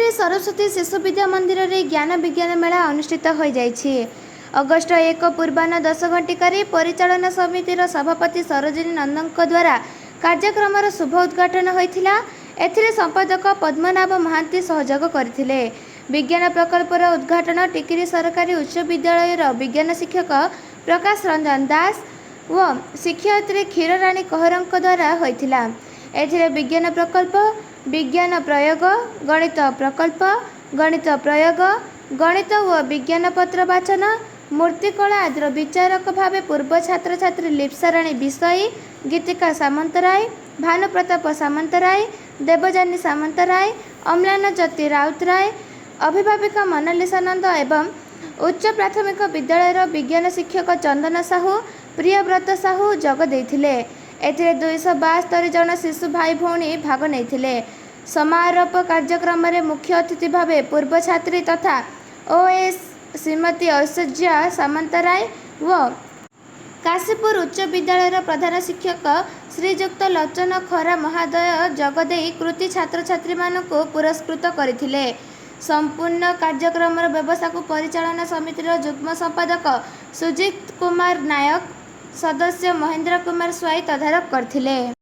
टिकिरी सरस्वती शिशु विद्या मंदिर में ज्ञान विज्ञान मेला अनुष्ठित हो जाइछि। अगस्ट 1 पूर्वाह्न 10 घटिकार परिचालन समितिर सभापति सरोजिनी नंदन द्वारा कार्यक्रम शुभ उद्घाटन होता। एथिरे संपादक पद्मनाभ महांती सहयोग करथिले। विज्ञान प्रकल्पर उद्घाटन टिकिरी सरकारी उच्च विद्यालय विज्ञान शिक्षक प्रकाश रंजन दास व शिक्षयित्री क्षीरराणी कौहरଙ୍କ द्वारा होइथिला। एथिरे विज्ञान प्रकल्प, विज्ञान प्रयोग, गणित प्रकल्प, गणित प्रयोग, गणित व विज्ञान पत्र वाचन, मूर्तिकला आदि विचारक भाव पूर्व छात्र छात्री लिप्साराणी विषयी, गीतिका सामंतराय, भानुप्रताप सामंतराय, देवजानी सामंतराय, अम्लान ज्योति राउतराय, अभिभाविका मोनालिसा नंद एवं उच्च प्राथमिक विद्यालय विज्ञान शिक्षक चंदन साहू, प्रियव्रत साहू जोग देइथिले। एथिरे 272 जन शिशु भाई भौणी भाग नेइथिले। समारोप कार्यक्रम में मुख्य अतिथि भाव पूर्व छात्री तथा ओएस श्रीमती ऐश्वर्या सामंतराय व काशीपुर उच्च विद्यालय प्रधान शिक्षक श्रीजुक्त लोचन खरा महोदय जोगदे कृति छात्र छात्री मानक पुरस्कृत करथिले। संपूर्ण कार्यक्रम व्यवस्था को परिचालन समितिर जुग्म संपादक सुजीत कुमार नायक, सदस्य महेंद्र कुमार स्वाई तदारख करथिले।